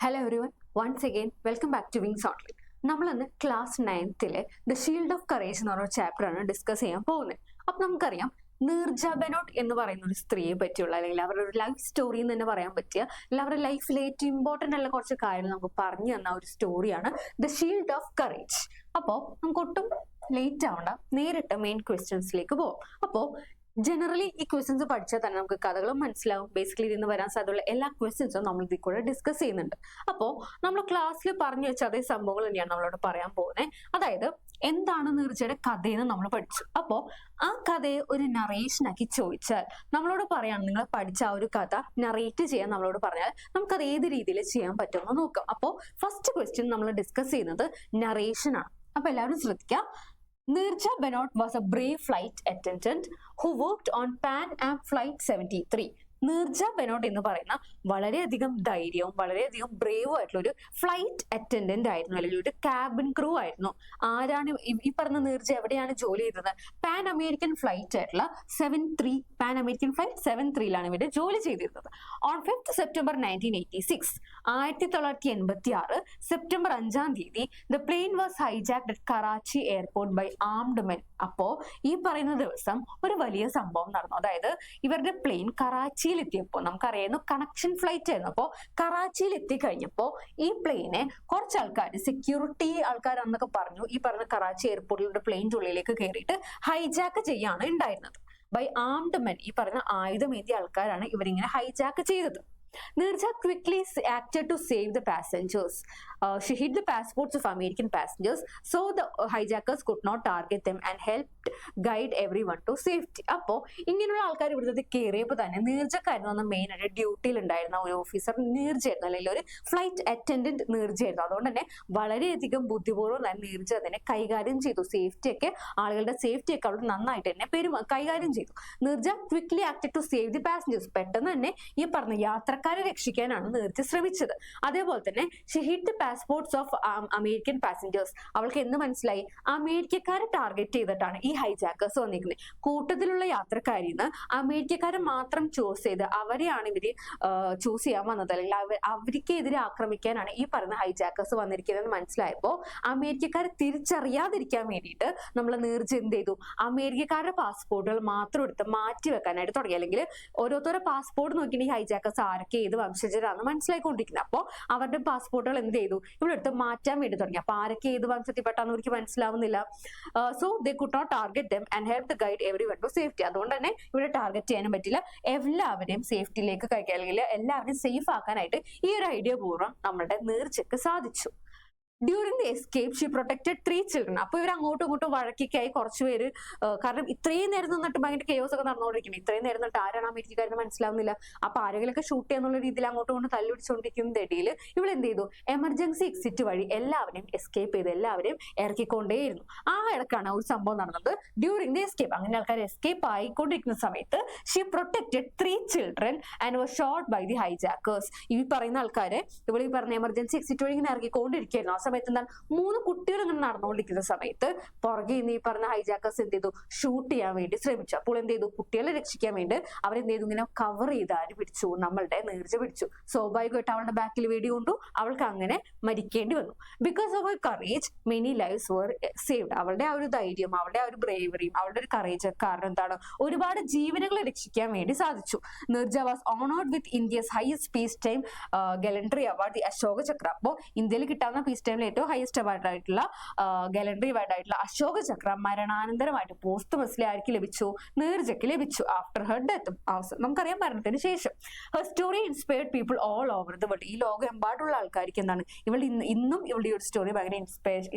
Hello everyone, once again welcome back to wings online. നമ്മൾ ഇന്ന് class 9th the shield of courage എന്ന് പറഞ്ഞ chapter ആണ് discuss ചെയ്യാൻ പോകുന്നത്. അപ്പൊ നമുക്കറിയാം, നീർജ ബെനോട്ട് എന്ന് പറയുന്ന ഒരു സ്ത്രീയെ പറ്റിയുള്ള അല്ലെങ്കിൽ അവരുടെ ഒരു ലൈഫ് സ്റ്റോറി എന്ന് തന്നെ പറയാൻ പറ്റിയ, അല്ലെങ്കിൽ അവരുടെ ലൈഫിലെ ഏറ്റവും ഇമ്പോർട്ടന്റ് ആയിട്ടുള്ള കുറച്ച് കാര്യങ്ങൾ നമുക്ക് പറഞ്ഞു തന്ന ഒരു സ്റ്റോറിയാണ് ദ ഷീൽഡ് ഓഫ് കറേജ്. അപ്പോ നമുക്ക് ഒട്ടും ലേറ്റ് ആവണ്ട, നേരിട്ട് മെയിൻ ക്വസ്റ്റ്യൻസിലേക്ക് പോവാം. അപ്പോ ജനറലി ഈ ക്വസ്റ്റ്യൻസ് പഠിച്ചാൽ തന്നെ നമുക്ക് കഥകളും മനസ്സിലാവും. ബേസിക്കലി ഇതിന്ന് വരാൻ സാധ്യതയുള്ള എല്ലാ ക്വസ്റ്റ്യൻസും നമ്മൾ ഇതിൽ കൂടെ ഡിസ്കസ് ചെയ്യുന്നുണ്ട്. അപ്പോൾ നമ്മൾ ക്ലാസ്സിൽ പറഞ്ഞു വെച്ച അതേ സംഭവങ്ങൾ തന്നെയാണ് നമ്മളോട് പറയാൻ പോകുന്നത്. അതായത് എന്താണ് നീർജയുടെ കഥയെന്ന് നമ്മൾ പഠിച്ചു. അപ്പോൾ ആ കഥയെ ഒരു നറേഷൻ ആക്കി ചോദിച്ചാൽ നമ്മളോട് പറയാണ്, നിങ്ങൾ പഠിച്ച ആ ഒരു കഥ നറേറ്റ് ചെയ്യാൻ നമ്മളോട് പറഞ്ഞാൽ നമുക്കത് ഏത് രീതിയിൽ ചെയ്യാൻ പറ്റുമെന്ന് നോക്കാം. അപ്പോൾ ഫസ്റ്റ് ക്വസ്റ്റ്യൻ നമ്മൾ ഡിസ്കസ് ചെയ്യുന്നത് നറേഷൻ ആണ്. അപ്പൊ എല്ലാവരും ശ്രദ്ധിക്കുക. Nirja Benotte was a brave flight attendant who worked on Pan Am Flight 73. Neerja Bhanot എന്ന് പറയുന്ന വളരെയധികം ധൈര്യവും വളരെയധികം ബ്രേവും ആയിട്ടുള്ള ഒരു ഫ്ലൈറ്റ് അറ്റൻഡന്റ് ആയിരുന്നു, അല്ലെങ്കിൽ ഒരു ക്യാബിൻ ക്രൂ ആയിരുന്നു. ആരാണ് ഈ പറഞ്ഞ നീർജ? എവിടെയാണ് ജോലി ചെയ്തത്? പാൻ അമേരിക്കൻ ഫ്ലൈറ്റ് ആയിട്ടുള്ള 73 പാൻ അമേരിക്കൻ ഫ്ലൈറ്റ് 73ലാണ് ഇവര് ജോലി ചെയ്തിരുന്നത്. ഓൺ 5th September 1986 1986 സെപ്റ്റംബർ 5-ാം തീയതി the plane was hijacked at Karachi airport by armed men. അപ്പോ ഈ പറയുന്ന ദിവസം ഒരു വലിയ സംഭവം നടന്നു. അതായത് ഇവരുടെ പ്ലെയിൻ കറാച്ചി എത്തിയപ്പോ, നമുക്കറിയായിരുന്നു കണക്ഷൻ ഫ്ലൈറ്റ് ആയിരുന്നു. അപ്പോൾ കറാച്ചിയിൽ എത്തിക്കഴിഞ്ഞപ്പോ ഈ പ്ലെയിനെ കുറച്ച് ആൾക്കാർ, സെക്യൂരിറ്റി ആൾക്കാരാണെന്നൊക്കെ പറഞ്ഞു, ഈ പറഞ്ഞ കറാച്ചി എയർപോർട്ടിലൂടെ പ്ലെയിൻ്റെ ഉള്ളിലേക്ക് കയറിയിട്ട് ഹൈജാക്ക് ചെയ്യാണ് ഉണ്ടായിരുന്നത്. ബൈ ആംഡ് മെൻ, ഈ പറഞ്ഞ ആയുധമേന്തിയ ആൾക്കാരാണ് ഇവരിങ്ങനെ ഹൈജാക്ക് ചെയ്തത്. Nirja quickly acted to save the passengers. She hid the passports of American passengers so the hijackers could not target them and helped guide everyone to safety. അപ്പോൾ ഇങ്ങനെയുള്ള ആൾക്കാർ ഇവിടുത്തെ കയറിയപ്പോൾ തന്നെ നീർജക്കായിരുന്നു മെയിൻ ആയിട്ട് ഡ്യൂട്ടിയിൽ ഉണ്ടായിരുന്ന ഒരു ഓഫീസർ നീർജയായിരുന്നു, അല്ലെങ്കിൽ ഒരു ഫ്ലൈറ്റ് അറ്റൻഡന്റ് നീർജയായിരുന്നു. അതുകൊണ്ട് തന്നെ വളരെയധികം ബുദ്ധിപൂർവ്വം തന്നെ നീർജ അതിനെ കൈകാര്യം ചെയ്തു. സേഫ്റ്റിയൊക്കെ, ആളുകളുടെ സേഫ്റ്റിയൊക്കെ അവിടെ നന്നായിട്ട് തന്നെ കൈകാര്യം ചെയ്തു. Neerja quickly acted to save the passengers. പെട്ടെന്ന് തന്നെ ഈ പറഞ്ഞ യാത്രക്കാരെ രക്ഷിക്കാനാണ് നീർജ ശ്രമിച്ചത്. അതേപോലെ തന്നെ she hid the passports of American passengers. അവൾക്ക് എന്ത് മനസ്സിലായി? അമേരിക്കക്കാരെ ടാർഗറ്റ് ചെയ്തിട്ടാണ് ഈ ഹൈജാക്കേഴ്സ് വന്നിരിക്കുന്നത്. കൂട്ടത്തിലുള്ള യാത്രക്കാരിന്ന് അമേരിക്കക്കാരെ മാത്രം ചൂസ് ചെയ്ത് അവരെയാണ് ഇവര് ചൂസ് ചെയ്യാൻ വന്നത്, അല്ലെങ്കിൽ അവർക്കെതിരെ ആക്രമിക്കാനാണ് ഈ പറയുന്ന ഹൈജാക്കേഴ്സ് വന്നിരിക്കുന്നത് മനസ്സിലായപ്പോ അമേരിക്കക്കാരെ തിരിച്ചറിയാതിരിക്കാൻ വേണ്ടിയിട്ട് നമ്മൾ നീർജ എന്ത് ചെയ്തു? അമേരിക്കക്കാരുടെ പാസ്പോർട്ടുകൾ മാത്രം എടുത്ത് മാറ്റി വെക്കാനായിട്ട് തുടങ്ങി. അല്ലെങ്കിൽ ഓരോരുത്തരുടെ പാസ്പോർട്ട് നോക്കിയിട്ട് ഈ ഹൈജാക്കേഴ്സ് ആരൊക്കെ ഏത് വംശജരാണെന്ന് മനസ്സിലായിക്കൊണ്ടിരിക്കുന്നത്. അപ്പോൾ അവരുടെ പാസ്പോർട്ടുകൾ എന്ത് ചെയ്തു? ഇവിടെ എടുത്ത് മാറ്റാൻ വേണ്ടി തുടങ്ങി. അപ്പൊ ആരൊക്കെ ഏത് വംശത്തിൽപ്പെട്ടാന്ന് അവർക്ക് മനസ്സിലാവുന്നില്ല. So they could not target them and help the guide everyone to safety. അതുകൊണ്ട് തന്നെ ഇവിടെ ടാർഗറ്റ് ചെയ്യാനും പറ്റില്ല. എല്ലാവരെയും സേഫ്റ്റിയിലേക്ക് കഴിക്കുക, അല്ലെങ്കിൽ എല്ലാവരെയും സേഫ് ആക്കാനായിട്ട് ഈ ഒരു ഐഡിയ പൂർവ്വം നമ്മുടെ നീർജയ്ക്ക് സാധിച്ചു. During the escape she protected 3 children. അപ്പൊ ഇവർ അങ്ങോട്ടും ഇങ്ങോട്ടും വഴക്കിക്കായി കുറച്ചുപേര്, കാരണം ഇത്രയും നേരം നിന്നിട്ട് ഭയങ്കര കെയോസ് ഒക്കെ നടന്നുകൊണ്ടിരിക്കുന്നത്. ഇത്രയും നേരം നിന്നിട്ട് ആരാണ് അമേരിക്കക്കാരെന്ന് മനസ്സിലാവുന്നില്ല. അപ്പൊ ആരെങ്കിലൊക്കെ ഷൂട്ട് ചെയ്യാന്നുള്ള രീതിയിൽ അങ്ങോട്ടും ഇങ്ങോട്ടും തല്ലുപിടിച്ചുകൊണ്ടിരിക്കുന്ന ഇടയിൽ ഇവളെന്ത് ചെയ്തു? എമർജൻസി എക്സിറ്റ് വഴി എല്ലാവരെയും എസ്കേപ്പ് ചെയ്ത് എല്ലാവരെയും ഇറക്കിക്കൊണ്ടേയിരുന്നു. ആ ഇടക്കാണ് ഒരു സംഭവം നടന്നത്. ഡ്യൂറിംഗ് ദി എസ്കേപ്പ്, അങ്ങനെ ആൾക്കാർ എസ്കേപ്പ് ആയിക്കൊണ്ടിരിക്കുന്ന സമയത്ത് she protected 3 children and was shot by the hijackers. ഈ പറയുന്ന ആൾക്കാരെ ഇവൾ ഈ പറഞ്ഞ എമർജൻസി എക്സിറ്റ് വഴി ഇങ്ങനെ ഇറക്കിക്കൊണ്ടിരിക്കുകയായിരുന്നു. ആ സമയത്ത് എന്താണ്, 3 കുട്ടികൾ ഇങ്ങനെ നടന്നുകൊണ്ടിരിക്കുന്ന സമയത്ത് പുറകെ ഈ പറഞ്ഞ ഹൈജാക്കേഴ്സ് എന്ത് ചെയ്തു? ഷൂട്ട് ചെയ്യാൻ വേണ്ടി ശ്രമിച്ചു. അപ്പോൾ എന്ത് ചെയ്തു? കുട്ടികളെ രക്ഷിക്കാൻ വേണ്ടി അവരെന്ത് ചെയ്തു? ഇങ്ങനെ കവർ ചെയ്ത് ആര് പിടിച്ചു? നമ്മളുടെ നീർജ പിടിച്ചു. സ്വാഭാവികമായിട്ട് അവളുടെ ബാക്കിൽ വെടി കൊണ്ടു. അവൾക്ക് അങ്ങനെ മരിക്കേണ്ടി വന്നു. Because of her courage many lives were saved. അവളുടെ ആ ഒരു ധൈര്യം, അവളുടെ ആ ഒരു ബ്രേവറിയും അവളുടെ ഒരു കറേജ് കാരണം എന്താണ്, ഒരുപാട് ജീവനുകളെ രക്ഷിക്കാൻ വേണ്ടി സാധിച്ചു. Neerja was honoured with India's highest peace time gallantry award, the Ashoka Chakra. അപ്പോൾ ഇന്ത്യയിൽ കിട്ടാവുന്ന പീസ് ടൈമിൽ ഏറ്റവും ഹയസ്റ്റ് അവാർഡ് ആയിട്ടുള്ള ഗലൻട്രി അവാർഡ് ആയിട്ടുള്ള അശോക ചക്ര മരണാനന്തരമായിട്ട് പോസ്റ്റ്മസ്ലി ആർക്ക് ലഭിച്ചു? നീർജയ്ക്ക് ലഭിച്ചു. ആഫ്റ്റർ ഹെർ ഡെത്ത്, നമുക്കറിയാം മരണത്തിന് ശേഷം. Her story inspired people all over the world. ഈ ലോകമെമ്പാടുള്ള ആൾക്കാർക്ക് എന്താണ്, ഇവൾ ഇന്നും ഇവളുടെ ഒരു സ്റ്റോറി ഭയങ്കര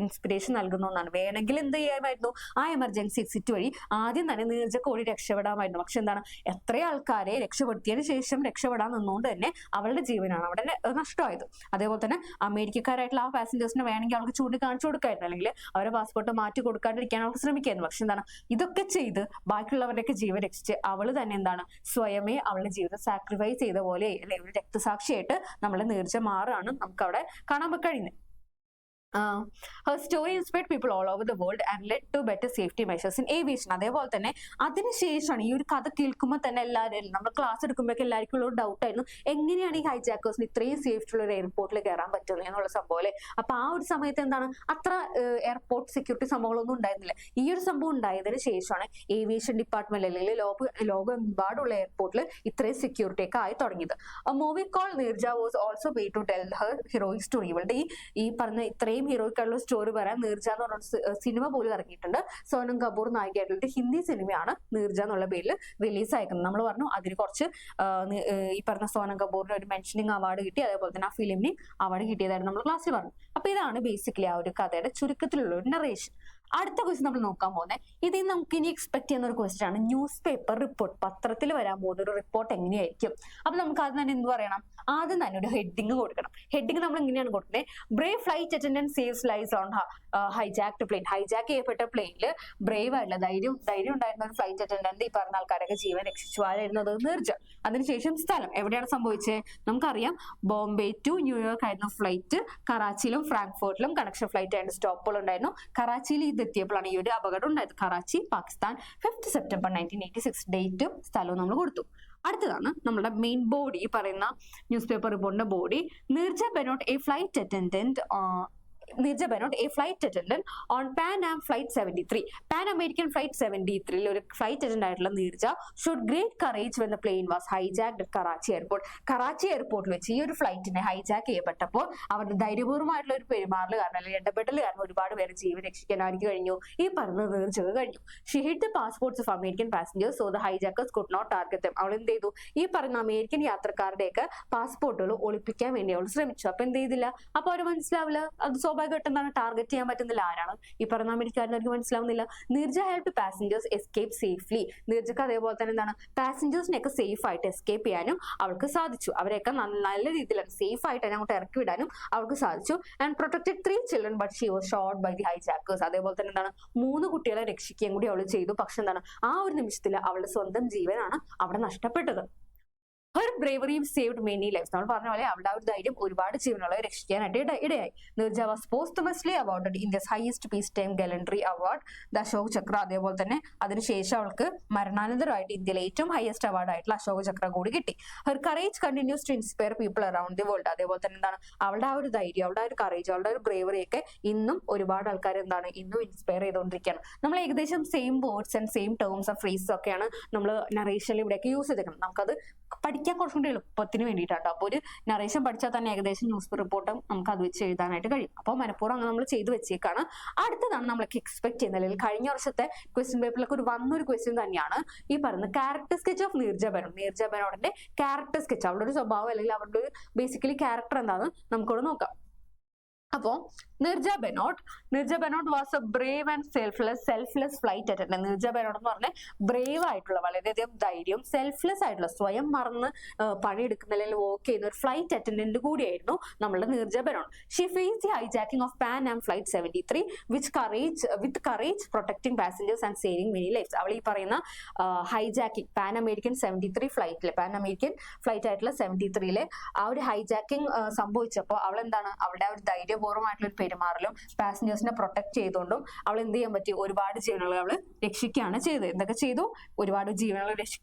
ഇൻസ്പിറേഷൻ നൽകുന്ന ഒന്നാണ്. വേണമെങ്കിൽ എന്ത് ചെയ്യാമായിരുന്നു? ആ എമർജൻസി എക്സിറ്റ് വഴി ആദ്യം തന്നെ നീർജയ്ക്ക് ഓടി രക്ഷപ്പെടാമായിരുന്നു. പക്ഷെ എന്താണ്, എത്ര ആൾക്കാരെ രക്ഷപ്പെടുത്തിയതിനു ശേഷം രക്ഷപ്പെടാൻ നിന്നുകൊണ്ട് തന്നെ അവളുടെ ജീവനാണ് അവിടെ നഷ്ടമായത്. അതേപോലെ തന്നെ അമേരിക്കക്കാരായിട്ടുള്ള ആ പാസഞ്ചേഴ്സിന് വേണമെങ്കിൽ അവൾക്ക് ചൂണ്ടിക്കാണിച്ചു കൊടുക്കായിരുന്നു, അല്ലെങ്കിൽ അവരുടെ പാസ്പോർട്ട് മാറ്റി കൊടുക്കാണ്ടിരിക്കാൻ അവൾക്ക് ശ്രമിക്കായിരുന്നു. പക്ഷെ എന്താണ്, ഇതൊക്കെ ചെയ്ത് ബാക്കിയുള്ളവരുടെയൊക്കെ ജീവൻ രക്ഷിച്ച് അവള് തന്നെ എന്താണ്, സ്വയമേ അവളുടെ ജീവിതം സാക്രിഫൈസ് ചെയ്ത പോലെ, അല്ലെങ്കിൽ ഒരു രക്തസാക്ഷിയായിട്ട് നമ്മളെ നീർജ മാറാണ് നമുക്ക് അവിടെ കാണാൻ കഴിയുന്നത്. her story inspired people all over the world and led to better safety measures in aviation. അതേപോലെ തന്നെ അതിനുശേഷമാണ് ഈ ഒരു കഥ കേൾക്കുമ്പോൾ തന്നെ എല്ലാവരും നമ്മൾ ക്ലാസ് എടുക്കുമ്പോഴൊക്കെ എല്ലാവർക്കും ഉള്ള ഒരു ഡൗട്ട് ആയിരുന്നു, എങ്ങനെയാണ് ഈ ഹൈജാക്കേഴ്സിന് ഇത്രയും സേഫ്റ്റി ഉള്ള ഒരു എയർപോർട്ടിൽ കയറാൻ പറ്റുന്നത് എന്നുള്ള സംഭവം അല്ലെ. അപ്പൊ ആ ഒരു സമയത്ത് എന്താണ് അത്ര എയർപോർട്ട് സെക്യൂരിറ്റി സംഭവങ്ങളൊന്നും ഉണ്ടായിരുന്നില്ല. ഈ ഒരു സംഭവം ഉണ്ടായതിനു ശേഷമാണ് ഏവിയേഷൻ ഡിപ്പാർട്ട്മെന്റ് അല്ലെങ്കിൽ ലോകമെമ്പാടുള്ള എയർപോർട്ടിൽ ഇത്രയും സെക്യൂരിറ്റി ഒക്കെ ആയി തുടങ്ങിയത്. Movie call Neerja was also way to tell her heroic story. ഇവളുടെ ഈ പറഞ്ഞ ഇത്രയും ഹീറോയ്ക്കുള്ള സ്റ്റോറി പറയാൻ നീർജ എന്ന് പറഞ്ഞ സിനിമ പോലും ഇറങ്ങിയിട്ടുണ്ട്. സോനം കപൂർ നായികയായിട്ടുള്ള ഹിന്ദി സിനിമയാണ് നീർജ എന്നുള്ള പേരിൽ റിലീസ് അയക്കുന്നത്. നമ്മൾ പറഞ്ഞു അതിന് കുറച്ച് ഈ പറഞ്ഞ സോനം കപൂറിന് ഒരു മെൻഷനിങ് അവാർഡ് കിട്ടി, അതേപോലെ തന്നെ ആ ഫിലിമിന് അവാർഡ് കിട്ടിയതായിട്ട് നമ്മൾ ക്ലാസ്സിൽ പറഞ്ഞു. അപ്പൊ ഇതാണ് ബേസിക്കലി ആ ഒരു കഥയുടെ ചുരുക്കത്തിലുള്ള ഒരു നറേഷൻ. അടുത്ത ക്വസ്റ്റ്യൻ നമ്മൾ നോക്കാൻ പോകുന്നത് ഇതിൽ നമുക്ക് ഇനി എക്സ്പെക്ട് ചെയ്യുന്ന ഒരു ക്വസ്റ്റ്യൻ ആണ്. ന്യൂസ് പേപ്പർ റിപ്പോർട്ട്, പത്രത്തിൽ വരാൻ പോകുന്ന ഒരു റിപ്പോർട്ട് എങ്ങനെയായിരിക്കും? അപ്പൊ നമുക്ക് ആദ്യം തന്നെ എന്ത് പറയണം? ആദ്യം തന്നെ ഒരു ഹെഡിങ് കൊടുക്കണം. ഹെഡിങ് നമ്മൾ എങ്ങനെയാണ് കൊടുക്കുന്നത്? Brave flight attendant saves lives on hijacked plane. Hijack ചെയ്യപ്പെട്ട പ്ലെയിനിൽ ബ്രേവ് ആയിട്ടുള്ള ധൈര്യം ഉണ്ടായിരുന്ന ഒരു ഫ്ലൈറ്റ് അറ്റൻഡന്റ് ഈ പറഞ്ഞ ആൾക്കാരൊക്കെ ജീവൻ രക്ഷിച്ചു. ആരായിരുന്നത്? നീർജ. അതിനുശേഷം സ്ഥലം എവിടെയാണ് സംഭവിച്ചത്? നമുക്കറിയാം ബോംബെ ടു ന്യൂയോർക്ക് ആയിരുന്നു ഫ്ലൈറ്റ്. കറാച്ചിയിലും ഫ്രാങ്ക്ഫർട്ടിലും കണക്ഷൻ ഫ്ലൈറ്റ് ആയിട്ട് സ്റ്റോപ്പുകൾ ഉണ്ടായിരുന്നു. കറാച്ചിയിൽ എത്തിയപ്പോഴാണ് ഈ ഒരു അപകടം ഉണ്ടായത്. കറാച്ചി, പാകിസ്ഥാൻ, 5th September 1986 ഡേറ്റും സ്ഥലവും നമ്മൾ കൊടുത്തു. അടുത്തതാണ് നമ്മുടെ മെയിൻ ബോഡി, പറയുന്ന ന്യൂസ് പേപ്പർ റിപ്പോർട്ടിന്റെ body. Neerja Bhanot a flight attendant on Pan Am Flight 73. Pan American Flight 73 ഒരു ഫ്ലൈറ്റ് അറ്റൻഡ് ആയിട്ടുള്ള Neerja showed great courage when the plane was hijacked at Karachi airport. Karachi എയർപോർട്ടിൽ വെച്ച് ഈ ഒരു ഫ്ലൈറ്റിനെ ഹൈജാക്ക് ചെയ്യപ്പെട്ടപ്പോൾ അവരുടെ ധൈര്യപൂർവ്വമായിട്ടുള്ള ഒരു പെരുമാറൽ കാരണം അല്ലെങ്കിൽ ഇടപെടൽ കാരണം ഒരുപാട് പേര് ജീവൻ രക്ഷിക്കാൻ ആർക്ക് കഴിഞ്ഞു? ഈ പറഞ്ഞ നീർജക്ക് കഴിഞ്ഞു. She hid the passports of American passengers so the hijackers could not target them. അവൾ എന്ത് ചെയ്തു? ഈ പറഞ്ഞ അമേരിക്കൻ യാത്രക്കാരുടെയൊക്കെ പാസ്പോർട്ടുകൾ ഒളിപ്പിക്കാൻ വേണ്ടി അവൾ ശ്രമിച്ചു. അപ്പൊ എന്ത് ചെയ്തില്ല? അപ്പൊ അവര് മനസ്സിലാവില്ല, അത് സ്വാഭാവികമായിട്ട് എന്താണ് ടാർഗറ്റ് ചെയ്യാൻ പറ്റുന്നില്ല. ആരാണ്? ഈ പറഞ്ഞ അമേരിക്കാരനവർക്ക് മനസ്സിലാവുന്നില്ല. Neerja help passengers escape safely. നീർജക്ക് അതേപോലെ തന്നെ എന്താണ് പാസഞ്ചേഴ്സിനെയൊക്കെ സേഫ് ആയിട്ട് എസ്കേപ്പ് ചെയ്യാനും അവൾക്ക് സാധിച്ചു. അവരെയൊക്കെ നല്ല രീതിയിൽ സേഫ് ആയിട്ട് അങ്ങോട്ട് ഇറക്കി വിടാനും അവൾക്ക് സാധിച്ചു. And protected 3 children but she was shot by the hijackers. അതേപോലെ തന്നെ എന്താണ് 3 കുട്ടികളെ രക്ഷിക്കുകയും കൂടി അവൾ ചെയ്തു. പക്ഷെ എന്താണ് ആ ഒരു നിമിഷത്തിൽ അവളുടെ സ്വന്തം ജീവനാണ് അവിടെ നഷ്ടപ്പെട്ടത്. Her bravery saved many lifes. നമ്മൾ പറഞ്ഞ പോലെ അവളുടെ ആ ഒരു ധൈര്യം ഒരുപാട് ജീവനുകളെ രക്ഷിക്കാനായിട്ട് ഇടയായി. Neerja was posthumously awarded India's highest peace time gallantry award, the Ashok Chakra. അതേപോലെ തന്നെ അതിനുശേഷം അവൾക്ക് മരണാനന്തരമായിട്ട് ഇന്ത്യയിലെ ഏറ്റവും ഹയസ്റ്റ് അവാർഡ് ആയിട്ടുള്ള അശോക് ചക്ര കൂടി കിട്ടി. Her courage continues to inspire people around the world. അതേപോലെ തന്നെ എന്താണ് അവളുടെ ആ ഒരു ധൈര്യം, അവളുടെ ആ ഒരു കറേജ്, അവളുടെ ഒരു ബ്രേവറി ഒക്കെ ഇന്നും ഒരുപാട് ആൾക്കാർ എന്താണ് ഇന്നും ഇൻസ്പയർ ചെയ്തുകൊണ്ടിരിക്കുകയാണ്. നമ്മൾ ഏകദേശം same words and same terms and phrases ഒക്കെയാണ് നമ്മൾ നറേഷനിൽ ഇവിടെയൊക്കെ യൂസ് ചെയ്തിരിക്കുന്നത്. നമുക്കത് പഠിക്കാൻ കുറച്ചുകൂടി എളുപ്പത്തിന് വേണ്ടിയിട്ടാണ്. അപ്പോൾ ഒരു നറേഷൻ പഠിച്ചാൽ തന്നെ ഏകദേശം ന്യൂസ് റിപ്പോർട്ടും നമുക്ക് അത് വെച്ച് എഴുതാനായിട്ട് കഴിയും. അപ്പോൾ മനഃപൂർവ്വം അങ്ങനെ നമ്മൾ ചെയ്തു വെച്ചേക്കാണ്. അടുത്തതാണ് നമ്മളൊക്കെ എക്സ്പെക്ട് ചെയ്യുന്നത്, അല്ലെങ്കിൽ കഴിഞ്ഞ വർഷത്തെ ക്വസ്റ്റ്യൻ പേപ്പറിലൊക്കെ വന്നൊരു ക്വസ്റ്റ്യൻ തന്നെയാണ് ഈ പറയുന്നത് character sketch of Neerja Bhanot. നീർജ ബെനോട്ടിന്റെ ക്യാരക്ടർ സ്കെച്ച്, അവളുടെ ഒരു സ്വഭാവം അല്ലെങ്കിൽ അവരുടെ ഒരു ബേസിക്കലി ക്യാരക്ടർ എന്താണെന്ന് നമുക്കവിടെ നോക്കാം. അപ്പോ Neerja Bhanot was a brave and selfless flight attendant. Neerja Bhanot എന്ന് പറഞ്ഞാൽ ബ്രേവ് ആയിട്ടുള്ള, വളരെയധികം ധൈര്യവും സെൽഫ്ലെസ് ആയിട്ടുള്ള, സ്വയം മറന്ന് പണിയെടുക്കുന്ന അല്ലെങ്കിൽ വർക്ക് ചെയ്യുന്ന ഒരു ഫ്ലൈറ്റ് അറ്റൻഡന്റ് കൂടിയായിരുന്നു നമ്മളുടെ Neerja Bhanot. She faced the hijacking of Pan Am flight 73 with courage protecting passengers and saving many lifes. അവൾ ഈ പറയുന്ന ഹൈജാക്കിംഗ് പാൻ അമേരിക്കൻ 73 ഫ്ലൈറ്റില്, പാൻ അമേരിക്കൻ ഫ്ലൈറ്റ് ആയിട്ടുള്ള 73-ലെ ആ ഒരു ഹൈജാക്കിംഗ് സംഭവിച്ചപ്പോൾ അവൾ എന്താണ് അവളുടെ ആ ഒരു ധൈര്യപൂർവ്വമായിട്ടുള്ള ഒരു പെരുമാറലും പാസഞ്ചേഴ്സിനെ പ്രൊട്ടക്ട് ചെയ്തുകൊണ്ടും അവൾ എന്ത് ചെയ്യാൻ പറ്റി? ഒരുപാട് ജീവനുകളെ അവള് രക്ഷിക്കുകയാണ് ചെയ്തത്. എന്തൊക്കെ ചെയ്തു? ഒരുപാട് ജീവനുകളെ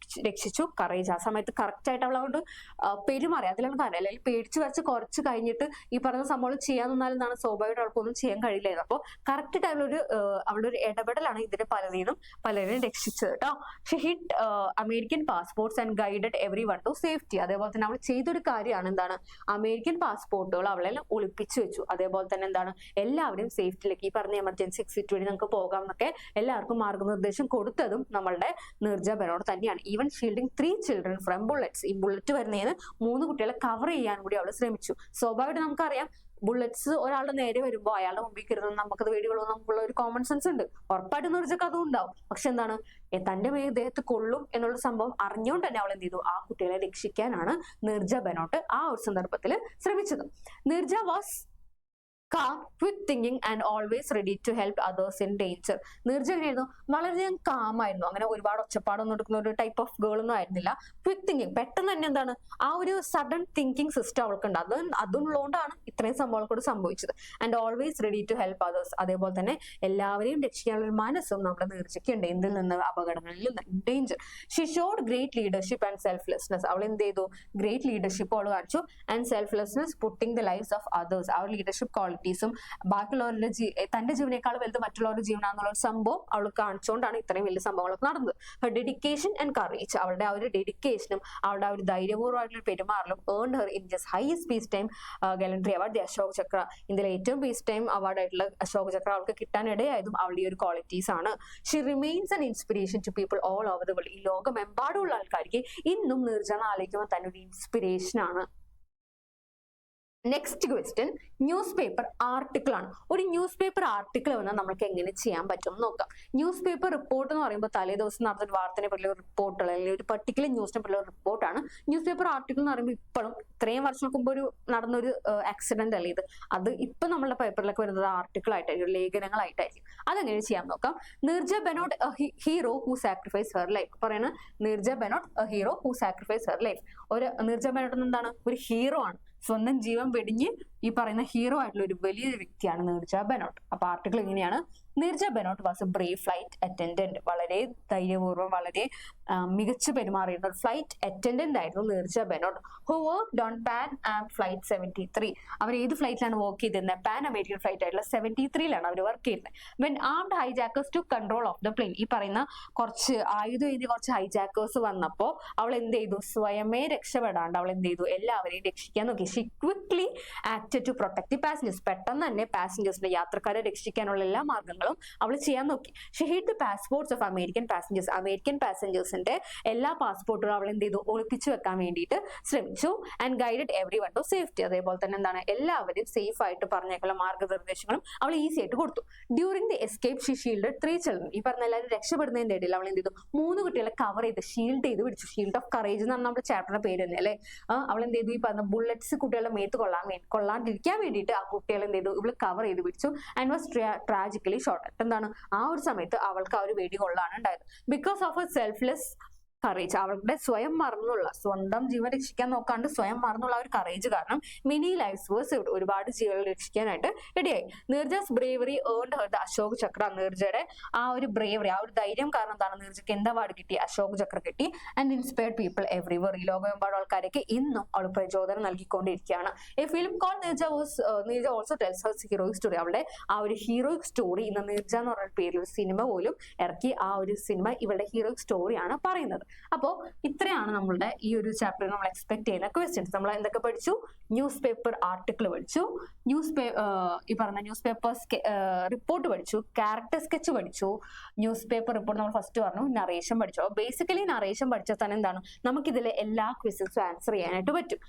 രക്ഷിച്ചു. കറേജ് ആ സമയത്ത് കറക്റ്റ് ആയിട്ട് അവൾ അതുകൊണ്ട് പെരുമാറി. അതിലാണ് കാര്യം. അല്ലെങ്കിൽ പേടിച്ചു വരച്ച് കുറച്ച് കഴിഞ്ഞിട്ട് ഈ പറഞ്ഞ സംഭവം ചെയ്യാൻ നിന്നാലും എന്താണ് സ്വാഭാവികമായിട്ട് അവൾക്കൊന്നും ചെയ്യാൻ കഴിയില്ലായിരുന്നു. അപ്പോൾ കറക്റ്റ് ടൈമിൽ അവളുടെ ഒരു ഇടപെടലാണ് ഇതിന്റെ പലരെയും രക്ഷിച്ചത് കേട്ടോ. She hid American passports and guided every one to safety. അതേപോലെ തന്നെ അവൾ ചെയ്തൊരു കാര്യമാണ് എന്താണ് അമേരിക്കൻ പാസ്പോർട്ടുകൾ അവളെല്ലാം ഒളിപ്പിച്ചു വെച്ചു. അതേപോലെ തന്നെ എന്താണ് എല്ലാവരും സേഫ്റ്റിയിലേക്ക്, ഈ പറഞ്ഞ എമർജൻസി എക്സിറ്റ് വഴി നമുക്ക് പോകാം എന്നൊക്കെ എല്ലാവർക്കും മാർഗനിർദ്ദേശം കൊടുത്തതും നമ്മളുടെ നീർജ ബെനോട്ട് തന്നെയാണ്. Even shielding 3 children from bullets. ഈ ബുള്ളറ്റ് വരുന്നതിന് 3 കുട്ടികളെ കവർ ചെയ്യാൻ കൂടി അവൾ ശ്രമിച്ചു. സ്വാഭാവികമായിട്ട് നമുക്കറിയാം ബുള്ളറ്റ്സ് ഒരാളുടെ നേരെ വരുമ്പോൾ അയാളുടെ മുമ്പിൽ കയറുന്നത് നമുക്കത് വേടികളോ നമുക്കുള്ള ഒരു കോമൺ സെൻസ് ഉണ്ട്. ഉറപ്പായിട്ടും നീർജക്ക് അതും ഉണ്ടാവും. പക്ഷെ എന്താണ് തന്റെ ദേഹത്ത് കൊള്ളും എന്നുള്ള സംഭവം അറിഞ്ഞുകൊണ്ട് തന്നെ അവൾ എന്ത് ചെയ്തു? ആ കുട്ടികളെ രക്ഷിക്കാനാണ് നീർജ ബെനോട്ട് ആ ഒരു സന്ദർഭത്തിൽ ശ്രമിച്ചത്. Neerja was calm, quick thinking and always ready to help others in danger. Neerja എങ്ങനെയായിരുന്നു? വളരെയധികം കാമായിരുന്നു. അങ്ങനെ ഒരുപാട് ഒച്ചപ്പാടൊന്നും എടുക്കുന്ന ഒരു ടൈപ്പ് ഓഫ് ഗേൾ ഒന്നും ആയിരുന്നില്ല. ക്വിക്ക് തിങ്കിങ്, പെട്ടെന്ന് തന്നെ എന്താണ് ആ ഒരു സഡൻ തിങ്കിങ് സിസ്റ്റം അവൾക്കുണ്ട്. അതുള്ളതുകൊണ്ടാണ് ഇത്രയും സംഭവങ്ങൾ കൂടെ സംഭവിച്ചത്. And always ready to help others, അതേപോലെ തന്നെ എല്ലാവരെയും രക്ഷിക്കാനുള്ള ഒരു മനസ്സും നമ്മുടെ നീർജയ്ക്കുണ്ട്. എന്തിൽ നിന്ന്? അപകടങ്ങളിൽ നിന്ന്, danger. She showed great leadership and selflessness. അവൾ എന്ത് ചെയ്തു? ഗ്രേറ്റ് ലീഡർഷിപ്പ് അവൾ കാണിച്ചു. And selflessness, putting the lifes of others. ആ ഒരു ലീഡർഷിപ്പ് ക്വാളിറ്റീസും ബാക്കിയുള്ളവരുടെ തന്റെ ജീവനേക്കാൾ വലുത് മറ്റുള്ളവരുടെ ജീവനാന്നുള്ള ഒരു സംഭവം അവൾ കാണിച്ചുകൊണ്ടാണ് ഇത്രയും വലിയ സംഭവങ്ങളൊക്കെ നടന്നത്. ഡെഡിക്കേഷൻ ആൻഡ് കറേജ്, അവളുടെ ആ ഒരു ഡെഡിക്കേഷനും അവളുടെ ആ ഒരു ധൈര്യപൂർവ്വമായിട്ടുള്ള പെരുമാറലും earn her India's highest peace time gallantry award, the Ashok Chakra. ഇന്ത്യയിലെ ഏറ്റവും പീസ് ടൈം അവാർഡ് ആയിട്ടുള്ള അശോക് ചക്ര അവൾക്ക് കിട്ടാനിടയായതും അവളുടെ ഒരു ക്വാളിറ്റീസ് ആണ്. She remains an inspiration to people all over the world. ഈ ലോകമെമ്പാടുമുള്ള ആൾക്കാർക്ക് ഇന്നും നീർജ ആലോചിക്കുമ്പോൾ തന്നെ ഒരു ഇൻസ്പിറേഷൻ ആണ്. Next question news paper article ആണ്. ഒരു ന്യൂസ് പേപ്പർ ആർട്ടിക്കിൾ വന്നാൽ നമുക്ക് എങ്ങനെ ചെയ്യാൻ പറ്റും നോക്കാം. ന്യൂസ് പേപ്പർ റിപ്പോർട്ട് എന്ന് പറയുമ്പോൾ തലേ ദിവസം നടന്ന വാർത്തനെ പറ്റിയുള്ള റിപ്പോർട്ട്, അല്ലെങ്കിൽ ഒരു പർട്ടിക്കുലർ ന്യൂസിനെ പറ്റിയുള്ള റിപ്പോർട്ടാണ്. ന്യൂസ് പേപ്പർ ആർട്ടിക്കിൾ എന്ന് പറയുമ്പോൾ ഇപ്പോഴും ഇത്രയും വർഷങ്ങൾക്ക് മുമ്പ് നടന്നൊരു ആക്സിഡന്റ് അല്ലേ ഇത്, അത് ഇപ്പൊ നമ്മളുടെ പേപ്പറിലൊക്കെ വരുന്നത് ആർട്ടിക്കിൾ ആയിട്ടായിരിക്കും, ലേഖനങ്ങളായിട്ടായിരിക്കും. അതെങ്ങനെ ചെയ്യാൻ നോക്കാം. Neerja Bhanot hero who sacrifice her life. പറയുന്നത് Neerja Bhanot hero who sacrifice her life. ഒരു നീർജ ബെനോട്ട് എന്താണ്? ഒരു ഹീറോ ആണ്. സ്വന്തം ജീവൻ വെടിഞ്ഞ് ഈ പറയുന്ന ഹീറോ ആയിട്ടുള്ള ഒരു വലിയൊരു വ്യക്തിയാണ് നീർജ ബെനോട്ട്. അപ്പൊ ആർട്ടിക്കിൾ എങ്ങനെയാണ്? Neerja Bhanot was a brave flight attendant. വളരെ ധൈര്യപൂർവ്വം വളരെ മികച്ചു പെരുമാറിയിരുന്ന ഒരു ഫ്ലൈറ്റ് അറ്റൻഡന്റ് ആയിരുന്നു Neerja Bhanot. Who worked on Pan Am flight 73. അവർ ഏത് ഫ്ലൈറ്റിലാണ് വർക്ക് ചെയ്തിരുന്നത്? പാൻ അമേരിക്കൻ ഫ്ലൈറ്റ് ആയിട്ടുള്ള 73ലാണ് അവർ വർക്ക് ചെയ്യുന്നത്. When armed hijackers took control of the plane. ഈ പറയുന്ന കുറച്ച് ആയുധം എഴുതി കുറച്ച് ഹൈജാക്കേഴ്സ് വന്നപ്പോൾ അവൾ എന്ത് ചെയ്തു? സ്വയമേ രക്ഷപ്പെടാണ്ട് അവൾ എന്ത് ചെയ്തു? എല്ലാവരെയും രക്ഷിക്കാൻ നോക്കി. She quickly acted to protect the passengers. പെട്ടെന്ന് തന്നെ പാസഞ്ചേഴ്സിന്റെ യാത്രക്കാരെ രക്ഷിക്കാനുള്ള എല്ലാ മാർഗങ്ങളും അവൾ ചെയ്യാൻ നോക്കി. She hid the passports of American passengers. American പാസഞ്ചേഴ്സിന്റെ എല്ലാ പാസ്പോർട്ടുകളും അവൾ എന്ത് ചെയ്തു? ഒളിപ്പിച്ചു വെക്കാൻ വേണ്ടിയിട്ട് ശ്രമിച്ചു. And guided every one to safety. അതേപോലെ തന്നെ എന്താണ്? എല്ലാവരും സേഫ് ആയിട്ട് പറഞ്ഞേക്കുള്ള മാർഗനിർദ്ദേശങ്ങളും അവൾ ഈസി ആയിട്ട് കൊടുത്തു. During the escape she shield 3 children. ഈ പറഞ്ഞ എല്ലാവരും രക്ഷപ്പെടുന്നതിന്റെ ഇടയിൽ അവൾ എന്ത് ചെയ്തു? 3 കുട്ടികളെ കവർ ചെയ്ത് ഷീൽഡ് ചെയ്ത് പിടിച്ചു. ഷീൽഡ് ഓഫ് കറേജ് എന്നാണ് നമ്മുടെ ചാപ്റ്ററിന്റെ പേര് തന്നെ അല്ലേ. അവൾ എന്ത് ചെയ്തു? ഈ പറഞ്ഞ ബുള്ളറ്റ്സ് കുട്ടികളുടെ മേത്ത് കൊള്ളാണ്ടിരിക്കാൻ വേണ്ടിയിട്ട് ആ കുട്ടികളെ എന്ത് ചെയ്തു? ഇവള് കവർ ചെയ്ത് പിടിച്ചു. And was tragically shot. എന്താണ്? ആ ഒരു സമയത്ത് അവൾക്ക് ആ ഒരു വെടി കൊള്ളാണ് ഉണ്ടായത്. Because of A selfless courage, അവളുടെ സ്വന്തം ജീവൻ രക്ഷിക്കാൻ നോക്കാണ്ട് സ്വയം മറന്നുള്ള ഒരു കറേജ് കാരണം മെനി ലൈഫ്സ് വേഴ്സ് സേവ്ഡ്. ഒരുപാട് ജീവകൾ രക്ഷിക്കാനായിട്ട് ഇടയായി. Neerja's bravery earned her the Ashok Chakra. നീർജയുടെ ആ ഒരു ബ്രേവറി, ആ ഒരു ധൈര്യം കാരണം എന്താണ്? നീർജയ്ക്ക് എന്ത് അവാർഡ് കിട്ടി? അശോക് ചക്ര കിട്ടി. And inspired people everywhere. ഈ ലോകമെമ്പാടും ആൾക്കാരൊക്കെ ഇന്നും അവൾ പ്രചോദനം നൽകിക്കൊണ്ടിരിക്കുകയാണ്. A film call Neerja also tells her heroic story. അവളുടെ ആ ഒരു ഹീറോയിക് സ്റ്റോറി ഇന്ന് നീർജ എന്ന് പറഞ്ഞ പേരിൽ ഒരു സിനിമ പോലും ഇറക്കി. ആ ഒരു സിനിമ ഇവളുടെ ഹീറോയിക് സ്റ്റോറിയാണ് പറയുന്നത്. അപ്പോ ഇത്രയാണ് നമ്മളുടെ ഈ ഒരു ചാപ്റ്ററിൽ നമ്മൾ എക്സ്പെക്ട് ചെയ്യുന്ന ക്വസ്റ്റ്യൻസ്. നമ്മൾ എന്തൊക്കെ പഠിച്ചു? ന്യൂസ് പേപ്പർ ആർട്ടിക്കിൾ പഠിച്ചു, ഈ പറഞ്ഞ ന്യൂസ് പേപ്പർ റിപ്പോർട്ട് പഠിച്ചു, ക്യാരക്ടർ സ്കെച്ച് പഠിച്ചു. ന്യൂസ് പേപ്പർ റിപ്പോർട്ട് നമ്മൾ ഫസ്റ്റ് പറഞ്ഞു. നറേഷൻ പഠിച്ചു. ബേസിക്കലി നറേഷൻ പഠിച്ചാൽ തന്നെ എന്താണ്? നമുക്കിതിലെ എല്ലാ ക്വസ്റ്റ്യൻസും ആൻസർ ചെയ്യാനായിട്ട് പറ്റും.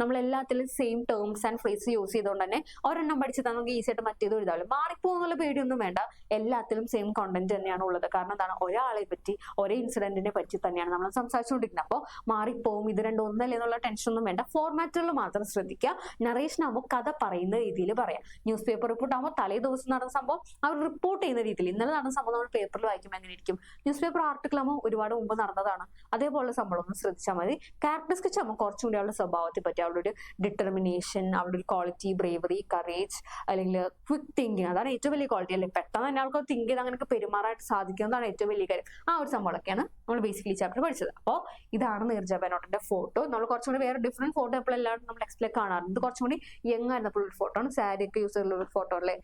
നമ്മൾ എല്ലാത്തിലും same terms and phrase use ചെയ്തുകൊണ്ട് തന്നെ ഒരെണ്ണം പഠിച്ചാൽ നമുക്ക് ഈസി ആയിട്ട് മറ്റേത് എഴുതാമല്ലോ. മാറിപ്പോന്നുള്ള പേടിയൊന്നും വേണ്ട. എല്ലാത്തിലും സെയിം കോണ്ടന്റ് തന്നെയാണ് ഉള്ളത്. കാരണം എന്താണ്? ഒരാളെ പറ്റി, ഒരേ ഇൻസിഡന്റിനെ പറ്റി തന്നെയാണ് നമ്മൾ സംസാരിച്ചുകൊണ്ടിരിക്കുന്നത്. അപ്പോൾ മാറിപ്പോവും, ഇത് രണ്ടും ഒന്നല്ലേ എന്നുള്ള ടെൻഷൻ ഒന്നും വേണ്ട. ഫോർമാറ്റുകൾ മാത്രം ശ്രദ്ധിക്കുക. നറേഷൻ ആകുമ്പോൾ കഥ പറയുന്ന രീതിയിൽ പറയാം. ന്യൂസ് പേപ്പർ റിപ്പോർട്ട് ആകുമ്പോൾ തലേ ദിവസം നടന്ന സംഭവം അവർ റിപ്പോർട്ട് ചെയ്യുന്ന രീതിയിൽ, ഇന്നലെ നടന്ന സംഭവം നമ്മൾ പേപ്പറിൽ വായിക്കുമ്പോൾ എങ്ങനെ ഇരിക്കും? ന്യൂസ് പേപ്പർ ആർട്ടിക്കിൾ ആകുമ്പോൾ ഒരുപാട് മുമ്പ് നടന്നതാണ്. അതേപോലെ സംഭവം ഒന്ന് ശ്രദ്ധിച്ചാൽ മതി. ക്യാരക്ടർ സ്കെച്ച് ആകുമ്പോൾ കുറച്ചും കൂടി അവളുടെ സ്വഭാവത്തെ പറ്റി, അവളുടെ ഒരു ഡിറ്റർമിനേഷൻ, അവളുടെ ഒരു ക്വാളിറ്റി, ബ്രേവറി, കറേജ്, അല്ലെങ്കിൽ ക്വിക്ക് തിങ്കിങ്, അതാണ് ഏറ്റവും വലിയ ക്വാളിറ്റി അല്ലേ. പെട്ടെന്ന് തന്നെ ആൾക്ക് തിങ്ക് ചെയ്ത് അങ്ങനെ പെരുമാറായിട്ട് സാധിക്കുന്നതാണ് ഏറ്റവും വലിയ കാര്യം. ആ ഒരു സംഭവമൊക്കെയാണ് നമ്മൾ ബേസിക്കലി ചാപ്റ്റർ പഠിച്ചത്. അപ്പോൾ ഇതാണ് നീർജ ബെനോട്ടിന്റെ ഫോട്ടോ. നമ്മൾ കുറച്ചും കൂടി വേറെ ഡിഫറെന്റ് ഫോട്ടോ എപ്പോഴെല്ലാം നമ്മൾ എക്സ്പ്ലെയിൻ കാണാറുണ്ട്. ഇത് കുറച്ചും കൂടി യങ് ആയിരുന്നപ്പോൾ ഒരു ഫോട്ടോ ആണ്. സാരി ഒക്കെ യൂസ് ചെയ്തുള്ള ഒരു ഫോട്ടോ അല്ലേ.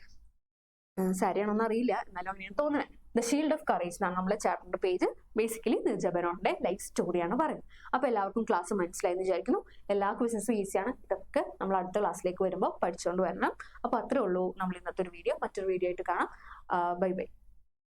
സാരിയാണോന്ന് അറിയില്ല, എന്നാലും അങ്ങനെയാണ് തോന്നുന്നത്. ദ ഷീൽഡ് ഓഫ് കറേജ് എന്നാണ് നമ്മുടെ ചാപ്റ്ററിന്റെ പേജ്. ബേസിക്കലി നീർജ ബെനോട്ടിന്റെ ലൈഫ് സ്റ്റോറിയാണ് പറയുന്നത്. അപ്പൊ എല്ലാവർക്കും ക്ലാസ് മനസ്സിലായെന്ന് വിചാരിക്കുന്നു. എല്ലാ ക്വസ്റ്റ്യൻസും ഈസിയാണ്. ഇതൊക്കെ നമ്മൾ അടുത്ത ക്ലാസ്സിലേക്ക് വരുമ്പോൾ പഠിച്ചുകൊണ്ട് വരണം. അപ്പൊ അത്രേ ഉള്ളൂ നമ്മൾ ഇന്നത്തെ ഒരു വീഡിയോ. മറ്റൊരു വീഡിയോ ആയിട്ട് കാണാം. Bye bye.